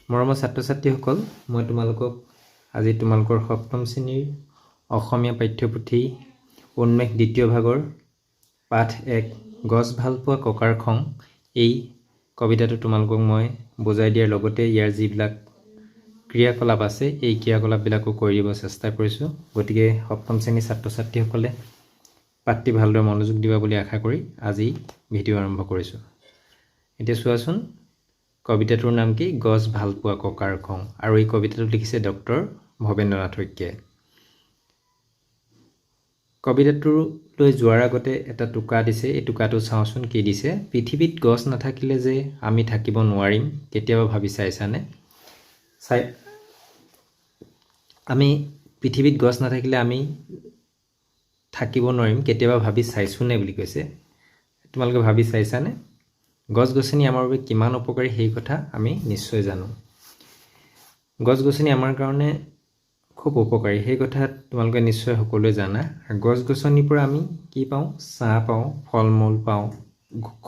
মৰমৰ ছাত্ৰ-ছাত্ৰীসকল, মই তোমালোকক আজি তোমালোকৰ সপ্তম শ্ৰেণীৰ অসমীয়া পাঠ্যপুথি উন্মেষ দ্বিতীয় ভাগৰ পাঠ 1 গছ ভাল পোৱা ককাৰ খং এই কবিতাটো তোমালোকক মই বুজাই দিয়াৰ লগতে ইয়াৰ যিবিলাক ক্ৰিয়াকলাপ আছে এই ক্ৰিয়াকলাপবিলাকো কৰি দিব চেষ্টা কৰিছোঁ। গতিকে সপ্তম শ্ৰেণীৰ ছাত্ৰ-ছাত্ৰীসকলে পাঠটি ভালদৰে মনোযোগ দিবা বুলি আশা কৰি আজি ভিডিঅ' আৰম্ভ কৰিছোঁ। এতিয়া চোৱাচোন, কবিতাটোৰ নাম কি? গছ ভাল পোৱা ককাৰ খং। আৰু এই কবিতাটো লিখিছে ডক্টৰ ভৱেন্দ্ৰনাথ শইকীয়াই। কবিতাটোলৈ যোৱাৰ আগতে এটা টোকা দিছে, এই টোকাটো চাওঁচোন কি দিছে। পৃথিৱীত গছ নাথাকিলে যে আমি থাকিব নোৱাৰিম, কেতিয়াবা ভাবি চাইছানে? আমি পৃথিৱীত গছ নাথাকিলে আমি থাকিব নোৱাৰিম, কেতিয়াবা ভাবি চাইছোনে বুলি কৈছে। তোমালোকে ভাবি চাইছানে? গছ-গছনি আমাৰ বাবে কিমান উপকাৰী সেই কথা আমি নিশ্চয় জানো। গছ-গছনি আমাৰ কাৰণে খুব উপকাৰী সেই কথা তোমালোকে নিশ্চয় সকলোৱে জানা। গছ-গছনিৰ পৰা আমি কি পাওঁ? ছাঁ পাওঁ, ফল-মূল পাওঁ,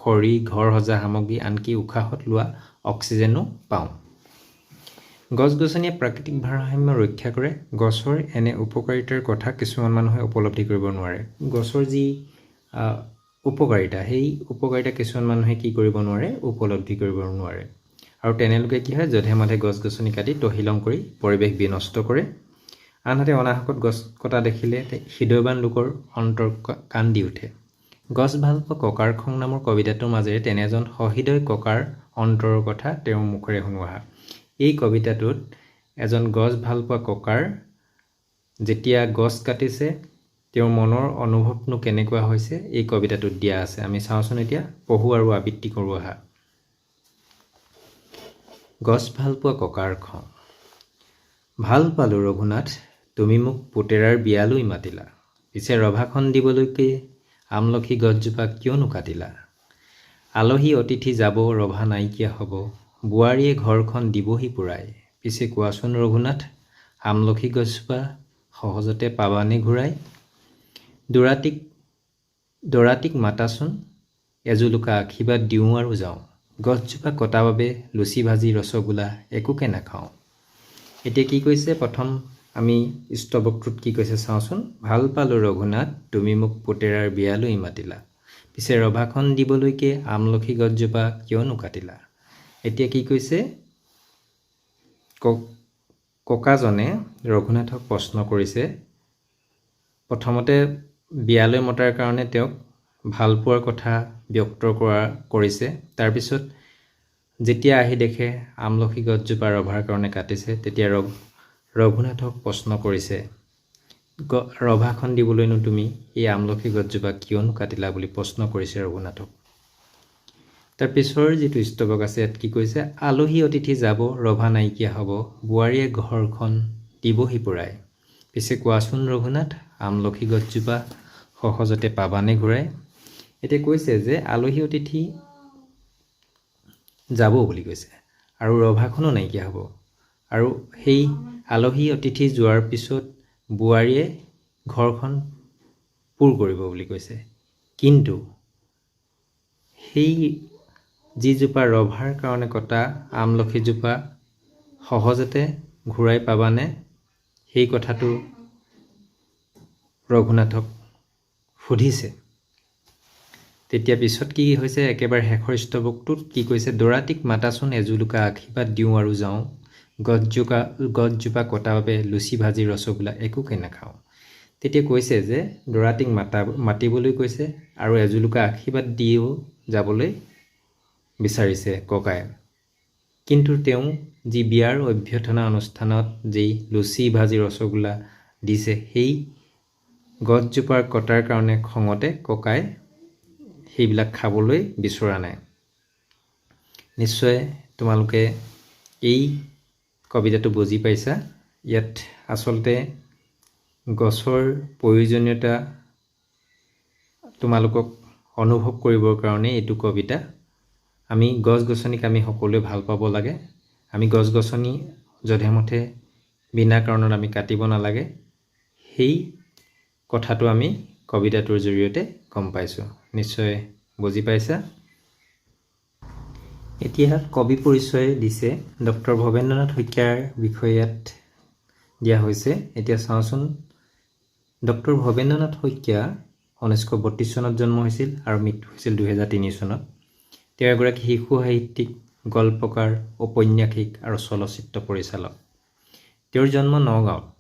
খৰি, ঘৰ সজা সামগ্ৰী, আনকি উশাহত লোৱা অক্সিজেনো পাওঁ। গছ-গছনিয়ে প্ৰাকৃতিক ভাৰসাম্য ৰক্ষা কৰে। গছৰ এনে উপকাৰিতাৰ কথা কিছুমান মানুহে উপলব্ধি কৰিব নোৱাৰে। গছৰ যি উপকাৰিতা, সেই উপকাৰিতা কিছুমান মানুহে কি কৰিব নোৱাৰে? উপলব্ধি কৰিব নোৱাৰে। আৰু তেনেলোকে কি হয়? যধে মধে গছ-গছনি কাটি তহিলং কৰি পৰিৱেশ বিনষ্ট কৰে। আনহাতে অনাহকত গছ কটা দেখিলে হৃদয়বান লোকৰ অন্তৰ কান্দি উঠে। গছ ভাল পোৱা ককাৰ খং নামৰ কবিতাটোৰ মাজেৰে তেনে এজন সহৃদয় ককাৰ অন্তৰৰ কথা তেওঁৰ মুখেৰে শুনো আহা। এই কবিতাটোত এজন গছ ভাল পোৱা ককাৰ যেতিয়া গছ কাটিছে তেওঁৰ মনৰ অনুভৱনো কেনেকুৱা হৈছে এই কবিতাটোত দিয়া আছে। আমি চাওঁচোন এতিয়া, পঢ়ো আৰু আবৃত্তি কৰোঁ আহা। গছ ভাল পোৱা ককাৰ খং। ভাল পালোঁ ৰঘুনাথ, তুমি মোক পুতেৰাৰ বিয়ালৈ মাতিলা। পিছে ৰভাখন দিবলৈকে আমলখি গছজোপা কিয়নো কাটিলা? আলহী অতিথি যাব, ৰভা নাইকিয়া হ'ব, বোৱাৰীয়ে ঘৰখন দিবহি পুৰাই। পিছে কোৱাচোন ৰঘুনাথ, আমলখি গছজোপা সহজতে পাবানে ঘূৰাই? দৰাটিক মাতাচোন, এজোলোকা আশীৰ্বাদ দিওঁ আৰু যাওঁ। গছজোপা কটা বাবে লুচি ভাজি ৰসগোল্লা একোকে নাখাওঁ। এতিয়া কি কৈছে? প্ৰথম আমি স্তবকটোত কি কৈছে চাওঁচোন। ভাল পালোঁ ৰঘুনাথ, তুমি মোক পুতেৰাৰ বিয়ালৈ মাতিলা। পিছে ৰভাখন দিবলৈকে আমলখি গছজোপা কিয়নো কাটিলা? এতিয়া কি কৈছে? ককাজনে ৰঘুনাথক প্ৰশ্ন কৰিছে। প্ৰথমতে বিয়ালৈ মতাৰ কাৰণে তেওঁক ভাল পোৱাৰ কথা ব্যক্ত কৰিছে। তাৰপিছত যেতিয়া আহি দেখে আমলখি গছজোপা ৰভাৰ কাৰণে কাটিছে, তেতিয়া ৰঘুনাথক প্ৰশ্ন কৰিছে, ৰভাখন দিবলৈনো তুমি এই আমলখি গছজোপা কিয়নো কাটিলা বুলি প্ৰশ্ন কৰিছে ৰঘুনাথক। তাৰ পিছৰ যিটো স্তবক আছে ইয়াত কি কৈছে? আলহী অতিথি যাব, ৰভা নাইকিয়া হ'ব, বোৱাৰীয়ে ঘৰখন দিবহি পুৰাই। পিছে কোৱাচোন ৰঘুনাথ, আমলখি গছজোপা সহজতে পাবানে ঘূৰাই? এতিয়া কৈছে যে আলহী অতিথি যাব বুলি কৈছে আৰু ৰভাখনো নাইকিয়া হ'ব, আৰু সেই আলহী অতিথি যোৱাৰ পিছত বোৱাৰীয়ে ঘৰখন পূৰ কৰিব বুলি কৈছে। কিন্তু সেই যিজোপা ৰভাৰ কাৰণে কটা আমলখিজোপা সহজতে ঘূৰাই পাবানে? সেই কথাটো ৰঘুনাথক সুধিছে। তেতিয়া পিছত কি হৈছে? একেবাৰে শেষৰ স্তবকটোত কি কৈছে? দৰাটিক মাতাচোন, এজোলোকা আশীৰ্বাদ দিওঁ আৰু যাওঁ। গছজোপা কটা বাবে লুচি ভাজি ৰসগোল্লা একোকে নাখাওঁ। তেতিয়া কৈছে যে দৰাটিক মাতিবলৈ কৈছে আৰু এজোলোকা আশীৰ্বাদ দিও যাবলৈ বিচাৰিছে ককাই। কিন্তু তেওঁ যি বিয়াৰ অভ্যৰ্থনা অনুষ্ঠানত যি লুচি ভাজি ৰসগোল্লা দিছে, সেই গছজোপাৰ কটাৰ কাৰণে খঙতে ককাই সেইবিলাক খাবলৈ বিচৰা নাই। নিশ্চয় তোমালোকে এই কবিতাটো বুজি পাইছা। ইয়াত আচলতে গছৰ প্ৰয়োজনীয়তা তোমালোকক অনুভৱ কৰিবৰ কাৰণে এইটো কবিতা। আমি গছ-গছনিক আমি সকলোৱে ভাল পাব লাগে। আমি গছ-গছনি যধে মধে বিনা কাৰণত আমি কাটিব নালাগে। সেই কথাটো আমি কবিতাটোৰ জৰিয়তে গম পাইছোঁ। নিশ্চয় বুজি পাইছা। এতিয়া কবি পৰিচয় দিছে ডক্টৰ ভৱেন্দ্ৰনাথ শইকীয়াৰ বিষয়ে ইয়াত দিয়া হৈছে। এতিয়া চাওঁচোন, ডক্টৰ ভৱেন্দ্ৰনাথ শইকীয়া 1932 চনত জন্ম হৈছিল আৰু মৃত্যু হৈছিল 2003 চনত। তেওঁ এগৰাকী শিশু সাহিত্যিক, গল্পকাৰ, ঔপন্যাসিক আৰু চলচ্চিত্ৰ পৰিচালক। তেওঁৰ জন্ম নগাঁৱত।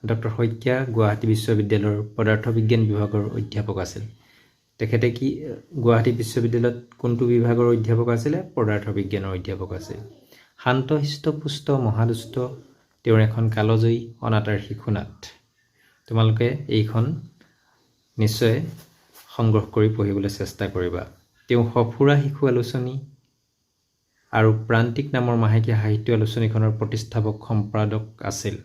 ডক্টৰ শইকীয়া গুৱাহাটী বিশ্ববিদ্যালয়ৰ পদাৰ্থ বিজ্ঞান বিভাগৰ অধ্যাপক আছিল। তেখেতে গুৱাহাটী বিশ্ববিদ্যালয়ত কোনটো বিভাগৰ অধ্যাপক আছিলে? পদাৰ্থ বিজ্ঞানৰ অধ্যাপক আছিল। শান্ত হৃষ্টপুষ্ট মহাদুষ্ট। তেওঁৰ এখন কালজয়ী অনাতাঁৰ শিশুনাট। তোমালোকে এইখন নিশ্চয় সংগ্ৰহ কৰি পঢ়িবলৈ চেষ্টা কৰিবা। তেওঁ সঁফুৰা শিশু আলোচনী আৰু প্ৰান্তিক নামৰ মাহেকীয়া সাহিত্য আলোচনীখনৰ প্ৰতিষ্ঠাপক সম্পাদক আছিল।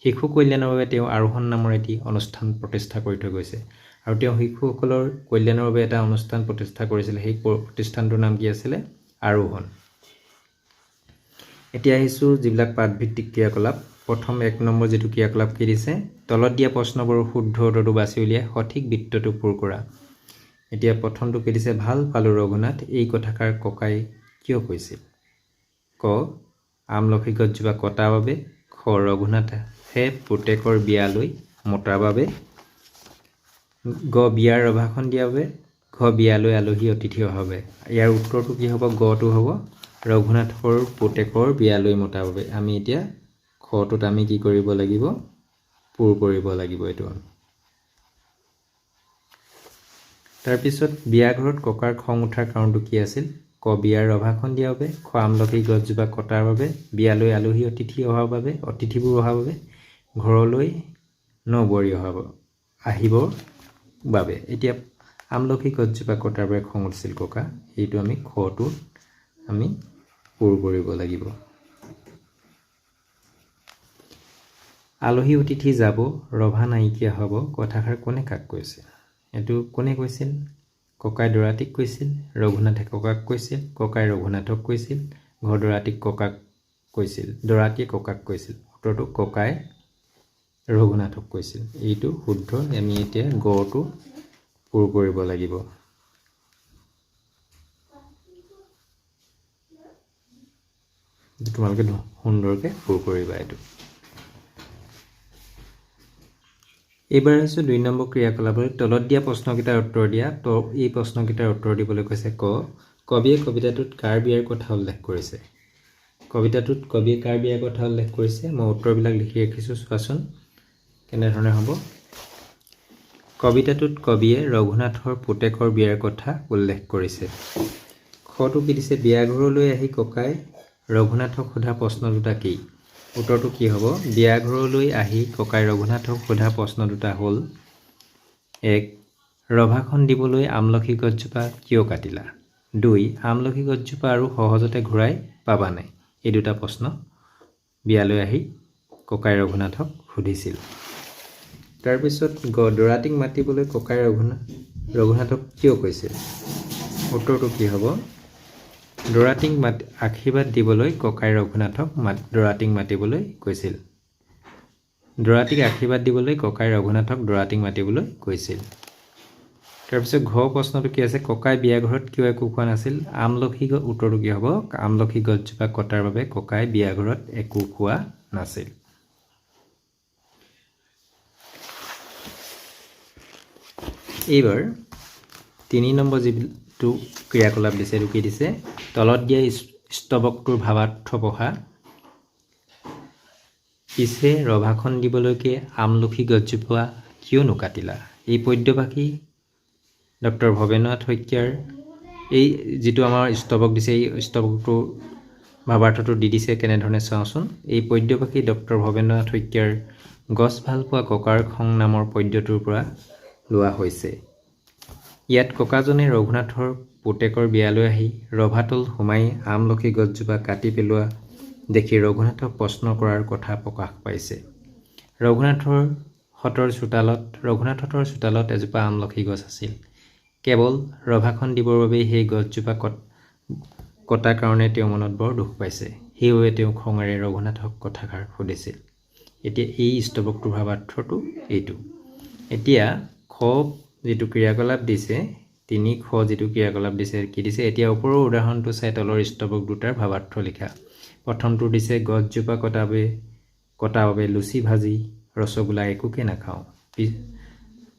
শিশু কল্যাণৰ বাবে তেওঁ আৰোহণ নামৰ এটি অনুষ্ঠান প্ৰতিষ্ঠা কৰি থৈ গৈছে। আৰু তেওঁ শিশুসকলৰ কল্যাণৰ বাবে এটা অনুষ্ঠান প্ৰতিষ্ঠা কৰিছিলে। সেই প্ৰতিষ্ঠানটোৰ নাম কি আছিলে? আৰোহণ। এতিয়া আহিছোঁ যিবিলাক পাঠভিত্তিক ক্ৰিয়াকলাপ। প্ৰথম 1 নম্বৰ যিটো ক্ৰিয়াকলাপ কি দিছে? তলত দিয়া প্ৰশ্নবোৰৰ শুদ্ধ উত্তৰটো বাছি উলিয়াই সঠিক বৃত্তটো পূৰ কৰা। এতিয়া প্ৰথমটো কি দিছে? ভাল পালোঁ ৰঘুনাথ এই কথাষাৰ ককাই কিয় কৈছিল? ক. আমলখি গছজোপা কটাৰ বাবে। খ. ৰঘুনাথে পুতেকৰ বিয়ালৈ মতাৰ বাবে। গ. বিয়াৰ ৰভাখন দিয়াৰ বাবে। ঘ. বিয়ালৈ আলহী অতিথি অহাৰ বাবে। ইয়াৰ উত্তৰটো কি হ'ব? গটো হ'ব ৰঘুনাথৰ পুতেকৰ বিয়ালৈ মতাৰ বাবে। আমি এতিয়া খটোত আমি কি কৰিব লাগিব? পূৰ কৰিব লাগিব এইটো। তাৰপিছত বিয়া ঘৰত ককাৰ খং উঠাৰ কাৰণটো কি আছিল? ক. বিয়াৰ ৰভাখন দিয়াৰ বাবে। খ. আমলখি গছজোপা কটাৰ বাবে। বিয়ালৈ আলহী অতিথিবোৰ অহাৰ বাবে। ঘৰলৈ নবুৱাৰী আহিবৰ বাবে। এতিয়া আমলখি গছজোপা কটাৰ বাবে খং উঠিছিল ককা। এইটো আমি খটোত আমি পূৰ কৰিব লাগিব। আলহী অতিথি যাব, ৰভা নাইকিয়া হ'ব কথাষাৰ কোনে কাক কৈছিল? এইটো কোনে কৈছিল? ককাই দৰাটিক কৈছিল। ৰঘুনাথে ককাক কৈছিল। ককাই ৰঘুনাথক কৈছিল। ঘৰ দৰাটিয়ে ককাক কৈছিল। উত্তৰটো ককাই ৰঘুনাথক কৈছিল। এইটো শুদ্ধ। আমি এতিয়া গটো পূৰ কৰিব লাগিব। তোমালোকে সুন্দৰকৈ পূৰ কৰিবা এইটো। এইবাৰ আহিছোঁ 2 নম্বৰ ক্ৰিয়াকলাপলৈ। তলত দিয়া প্ৰশ্নকেইটাৰ উত্তৰ দিয়া। এই প্ৰশ্নকেইটাৰ উত্তৰ দিবলৈ কৈছে। ক. কবিয়ে কবিতাটোত কাৰ বিয়াৰ কথা উল্লেখ কৰিছে? কবিতাটোত কবিয়ে কাৰ বিয়াৰ কথা উল্লেখ কৰিছে? মই উত্তৰবিলাক লিখি ৰাখিছোঁ, চোৱাচোন কেনেধৰণে হ'ব। কবিতাটোত কবিয়ে ৰঘুনাথৰ পুতেকৰ বিয়াৰ কথা উল্লেখ কৰিছে। খটো কি দিছে? বিয়া ঘৰলৈ আহি ককাই ৰঘুনাথক সোধা প্ৰশ্ন দুটা কি? উত্তৰটো কি হ'ব? বিয়া ঘৰলৈ আহি ককাই ৰঘুনাথক সোধা প্ৰশ্ন দুটা হ'ল: 1. ৰভাখন দিবলৈ আমলখি গছজোপা কিয় কাটিলা? 2. আমলখি গছজোপা আৰু সহজতে ঘূৰাই পাবানে? এই দুটা প্ৰশ্ন বিয়ালৈ আহি ককাই ৰঘুনাথক সুধিছিল। তাৰপিছত গ. দৰাটিক মাতিবলৈ ককাই ৰঘুনাথক কিয় কৈছিল? উত্তৰটো কি হ'ব? দৰাটিক আশীৰ্বাদ দিবলৈ ককাই ৰঘুনাথক দৰাটিক মাতিবলৈ কৈছিল। দৰাটিক আশীৰ্বাদ দিবলৈ ককাই ৰঘুনাথক দৰাটিক মাতিবলৈ কৈছিল। তাৰপিছত ঘ প্ৰশ্নটো কি আছে? ককাই বিয়া ঘৰত কিয় একো খোৱা নাছিল? উত্তৰটো কি হ'ব? আমলখি গছজোপা কটাৰ বাবে ককাই বিয়া ঘৰত একো খোৱা নাছিল। এইবাৰ 3 নম্বৰ যিটো ক্ৰিয়াকলাপ দিছে এইটো কি দিছে? তলত দিয়া স্তৱকটোৰ ভাৱাৰ্থ পঢ়া। পিছে ৰভাখন দিবলৈকে আমলখি গছজোপা কিয় নোকাটিলা? এই পদ্যভাষী ডক্টৰ ভৱেন্দ্ৰনাথ শইকীয়াৰ এই যিটো আমাৰ স্তৱক দিছে, এই স্তৱকটোৰ ভাৱাৰ্থটো দি দিছে কেনেধৰণে চাওঁচোন। এই পদ্যভাষী ডক্টৰ ভৱেন্দ্ৰনাথ শইকীয়াৰ গছ ভাল পোৱা ককাৰ খং নামৰ পদ্যটোৰ পৰা লোৱা হৈছে। ইয়াত ককাজনে ৰঘুনাথৰ পুতেকৰ বিয়ালৈ আহি ৰভাতল সোমাই আমলখি গছজোপা কাটি পেলোৱা দেখি ৰঘুনাথক প্ৰশ্ন কৰাৰ কথা প্ৰকাশ পাইছে। ৰঘুনাথহঁতৰ চোতালত এজোপা আমলখি গছ আছিল। কেৱল ৰভাখন দিবৰ বাবেই সেই গছজোপা কটা কাৰণে তেওঁ মনত বৰ দুখ পাইছে। সেইবাবে তেওঁ খঙেৰে ৰঘুনাথক কথাষাৰ সুধিছিল। এতিয়া এই স্তৱকটোৰ ভাৱাৰ্থটো এইটো। এতিয়া খ যিটো ক্ৰিয়াকলাপ দিছে তিনি খ যিটো ক্ৰিয়াকলাপ দিছে কি দিছে এতিয়া ওপৰৰ উদাহৰণটো চাই তলৰ স্তৱক দুটাৰ ভাৱাৰ্থ লিখা প্ৰথমটো দিছে গছজোপা কটা বাবে লুচি ভাজি ৰসগোল্লা একোকে নাখাওঁ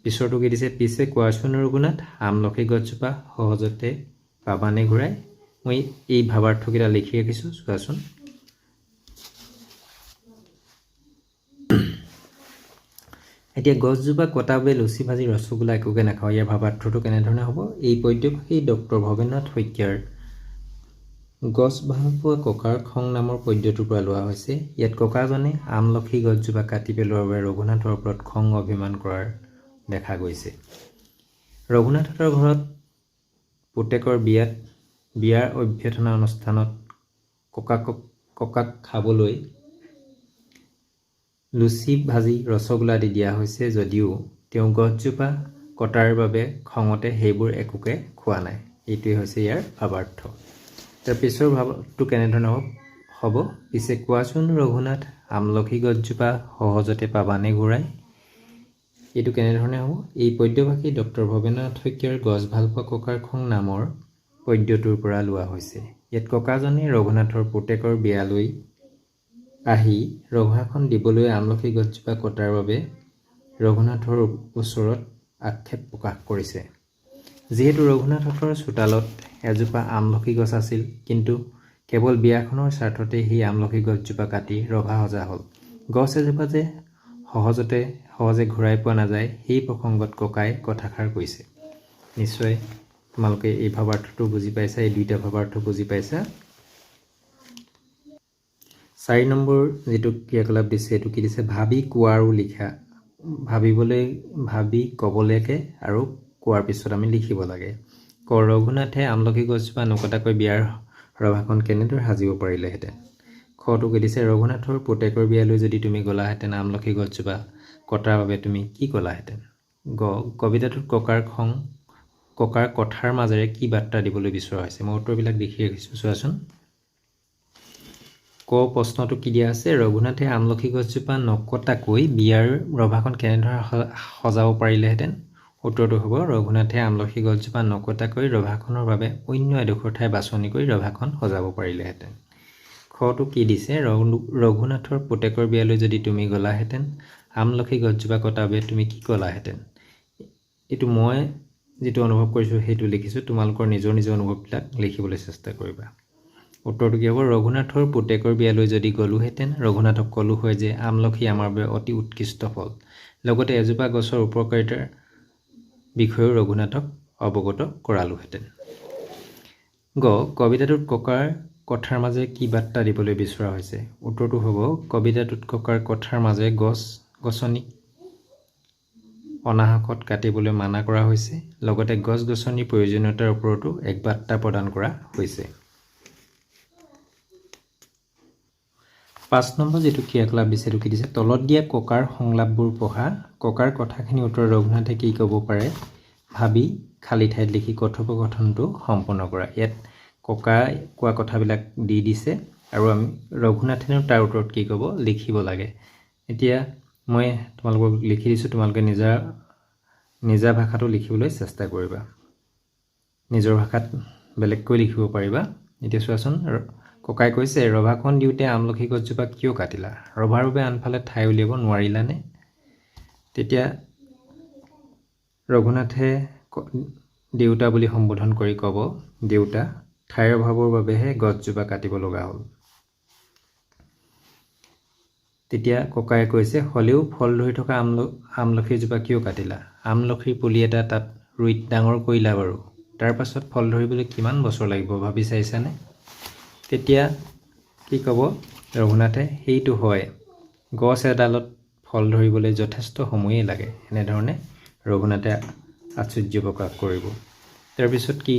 পিছৰটো কি দিছে পিছে কোৱাচোন ৰঘুনাথ আমলখি গছজোপা সহজতে পাবানে ঘূৰাই মই এই ভাৱাৰ্থকেইটা লিখি ৰাখিছোঁ চোৱাচোন এতিয়া গছজোপা কটা বাবে লুচি ভাজি ৰসগোল্লা একোকে নাখাওঁ ইয়াৰ ভাৱাৰ্থটো কেনেধৰণে হ'ব এই পদ্যভাষী ডক্টৰ ভৱেন্দ্ৰনাথ শইকীয়াৰ গছ ভাল পোৱা ককাৰ খং নামৰ পদ্যটোৰ পৰা লোৱা হৈছে ইয়াত ককাজনে আমলখি গছজোপা কাটি পেলোৱাৰ বাবে ৰঘুনাথৰ ওপৰত খং অভিমান কৰাৰ দেখা গৈছে ৰঘুনাথৰ ঘৰত পুতেকৰ বিয়াৰ অভ্যৰ্থনা অনুষ্ঠানত ককাক খাবলৈ লুচি ভাজি ৰসগোল্লা আদি দিয়া হৈছে যদিও তেওঁ গছজোপা কটাৰ বাবে খঙতে সেইবোৰ একোকে খোৱা নাই এইটোৱে হৈছে ইয়াৰ ভাৱাৰ্থ তাৰ পিছৰ ভাৱটো কেনেধৰণে হ'ব পিছে কোৱাচোন ৰঘুনাথ আমলখি গছজোপা সহজতে পাবানে ঘূৰাই এইটো কেনেধৰণে হ'ব এই পদ্যভাষী ডক্টৰ ভৱেন্দ্ৰনাথ শইকীয়াৰ গছ ভাল পোৱা ককাৰ খং নামৰ পদ্যটোৰ পৰা লোৱা হৈছে ইয়াত ককাজনে ৰঘুনাথৰ পুতেকৰ বিয়ালৈ আহি ৰভাখন দিবলৈ আমলখি গছজোপা কটাৰ বাবে ৰঘুনাথৰ ওচৰত আক্ষেপ প্ৰকাশ কৰিছে যিহেতু ৰঘুনাথৰ চোতালত এজোপা আমলখি গছ আছিল কিন্তু কেৱল বিয়াখনৰ স্বাৰ্থতে সেই আমলখি গছজোপা কাটি ৰভা সজা হ'ল গছ এজোপা যে সহজে ঘূৰাই পোৱা নাযায় সেই প্ৰসংগত ককাই কথাষাৰ কৈছে নিশ্চয় তোমালোকে এই ভাৱাৰ্থটো বুজি পাইছা এই দুইটা ভাৱাৰ্থ বুজি পাইছা 4 নম্বৰ যেটো ক্ৰিয়াকলাপ দিছে এটো কি দিছে ভাবি কোৱা আৰু লিখা ভাবি ক'বলৈকে আৰু কোৱাৰ পিছত আমি লিখিব লাগে ৰঘুনাথে আমলখি গছজোপা নকটাকৈ বিয়াৰ ৰভাখন কেনেদৰে সাজিব পাৰিলেহেঁতেন খটো কি দিছে ৰঘুনাথৰ পুতেকৰ বিয়ালৈ যদি তুমি গলাহেঁতেন আমলখি গছজোপা কটাৰ বাবে তুমি কি ক'লাহেঁতেন কবিতাটোত ককাৰ কথাৰ মাজেৰে কি বাৰ্তা দিবলৈ বিচৰা হৈছে মই উত্তৰবিলাক লিখি ৰাখিছোঁ চোৱাচোন প্ৰশ্নটো কি দিয়া আছে ৰঘুনাথে আমলখি গছজোপা নকটাকৈ বিয়াৰ ৰভাখন কেনেদৰে সজাব পাৰিলেহেঁতেন উত্তৰটো হ'ব ৰঘুনাথে আমলখি গছজোপা নকটাকৈ ৰভাখনৰ বাবে অন্য এডোখৰ ঠাই বাছনি কৰি ৰভাখন সজাব পাৰিলেহেঁতেন খটো কি দিছে ৰঘুনাথৰ পুতেকৰ বিয়ালৈ যদি তুমি গলাহেঁতেন আমলখি গছজোপা কটাৰ বাবে তুমি কি ক'লাহেঁতেন এইটো মই যেটো অনুভৱ কৰিছোঁ সেইটো লিখিছোঁ তোমালোকৰ নিজৰ অনুভৱবিলাক লিখিবলৈ চেষ্টা কৰিবা উত্তৰটো কি হ'ব ৰঘুনাথৰ পুতেকৰ বিয়ালৈ যদি গলোহেঁতেন ৰঘুনাথক ক'লো হয় যে আমলখি আমাৰ বাবে অতি উৎকৃষ্ট ফল লগতে এজোপা গছৰ উপকাৰিতাৰ বিষয়েও ৰঘুনাথক অৱগত কৰালোহেঁতেন কবিতাটোত ককাৰ কথাৰ মাজে কি বাৰ্তা দিবলৈ বিচৰা হৈছে উত্তৰটো হ'ব কবিতাটোত ককাৰ কথাৰ মাজে গছ-গছনি অনাহকত কাটিবলৈ মানা কৰা হৈছে লগতে গছ-গছনিৰ প্ৰয়োজনীয়তাৰ ওপৰতো এক বাৰ্তা প্ৰদান কৰা হৈছে 5 নম্বৰ যেটো ক্ৰিয়াকলাপ দিছে এটো কি দিছে তলত দিয়া ককাৰ সংলাপবোৰ পঢ়া ককাৰ কথাখিনি উত্তৰ ৰঘুনাথে কি ক'ব পাৰে ভাবি খালি ঠাইত লিখি কথোপকথনটো সম্পূৰ্ণ কৰা ইয়াত ককাই কোৱা কথাবিলাক দি দিছে আৰু আমি ৰঘুনাথেও তাৰ উত্তৰত কি ক'ব লিখিব লাগে এতিয়া মই তোমালোকক লিখি দিছোঁ তোমালোকে নিজা ভাষাটো লিখিবলৈ চেষ্টা কৰিবা নিজৰ ভাষাত বেলেগকৈ লিখিব পাৰিবা এতিয়া চোৱাচোন ককাই কৈছে ৰভাখন দিওঁতে আমলখি গছজোপা কিয় কাটিলা ৰভাৰ বাবে আনফালে ঠাই উলিয়াব নোৱাৰিলানে তেতিয়া ৰঘুনাথে দেউতা বুলি সম্বোধন কৰি ক'ব দেউতা ঠাইৰ অভাৱৰ বাবেহে গছজোপা কাটিব লগা হ'ল তেতিয়া ককাই কৈছে হলেও ফল ধৰি থকা আমলখিজোপা কিয় কাটিলা আমলখিৰ পুলি এটা তাত ৰুই ডাঙৰ কৰিলা বাৰু তাৰ পাছত ফল ধৰিবলৈ কিমান বছৰ লাগিব ভাবি চাইছানে তেতিয়া কি ক'ব ৰঘুনাথে সেইটো হয় গছ এডালত ফল ধৰিবলৈ যথেষ্ট সময়েই লাগে এনেধৰণে ৰঘুনাথে আশ্চৰ্য প্ৰকাশ কৰিব তাৰ পিছত কি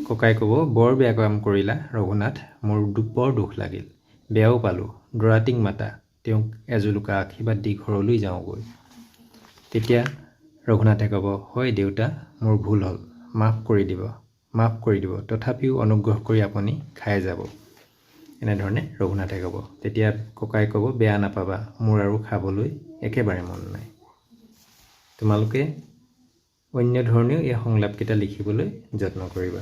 ককাই ক'ব বৰ বেয়া কাম কৰিলা ৰঘুনাথ মোৰ বৰ দুখ লাগিল বেয়াও পালো দৰাটিক মাতা তেওঁক এজুলুকা আশীৰ্বাদ দি ঘৰলৈ যাওঁগৈ তেতিয়া ৰঘুনাথে ক'ব হয় দেউতা মোৰ ভুল হ'ল মাফ কৰি দিব তথাপিও অনুগ্ৰহ কৰি আপুনি খাই যাব এনেধৰণে ৰঘুনাথে ক'ব তেতিয়া ককাই ক'ব বেয়া নাপাবা মোৰ আৰু খাবলৈ একেবাৰে মন নাই তোমালোকে অন্য ধৰণেও এই সংলাপকেইটা লিখিবলৈ যত্ন কৰিবা।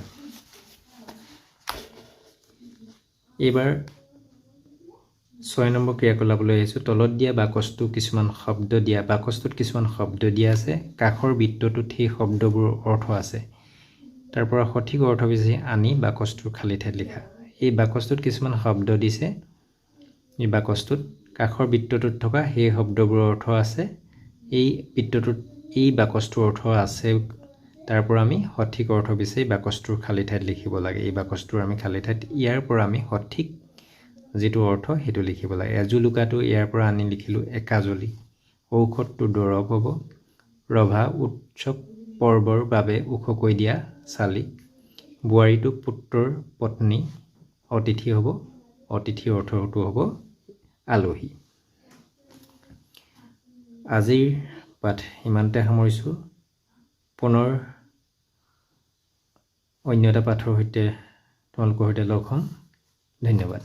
এইবাৰ 6 নম্বৰ ক্ৰিয়াকলাপলৈ আহিছোঁ। তলত দিয়া বাকচটোত কিছুমান শব্দ দিয়া আছে। কাষৰ বৃত্তটোত সেই শব্দবোৰৰ অৰ্থ আছে। তাৰ পৰা সঠিক অৰ্থ বিচাৰি আনি বাকচটোৰ খালী ঠাইত লিখা। এই বাকচটোত কিছুমান শব্দ দিছে। এই বাকচটোত কাষৰ বৃত্তটোত থকা সেই শব্দবোৰৰ অৰ্থ আছে। এই বাকচটোৰ অৰ্থ আছে। তাৰ পৰা আমি সঠিক অৰ্থ বিচাৰি বাকচটোৰ খালী ঠাইত লিখিব লাগে। এই বাকচটোৰ আমি খালী ঠাইত ইয়াৰ পৰা আমি সঠিক যিটো অৰ্থ সেইটো লিখিব লাগে। এজোলোকাটো ইয়াৰ পৰা আনি লিখিলোঁ একাজলি। ঔষধটো দৰৱ হ'ব। ৰভা উৎসৱ পৰ্বৰ বাবে ওখকৈ দিয়া চালি। বোৱাৰীটো পুত্ৰৰ পত্নী। অতিথি হ'ব। অতিথিৰ অৰ্থটো হ'ব আলহী। আজিৰ পাঠ ইমানতে সামৰিছোঁ। পুনৰ অন্য এটা পাঠৰ সৈতে তোমালোকৰ সৈতে লগ হ'ম। ধন্যবাদ।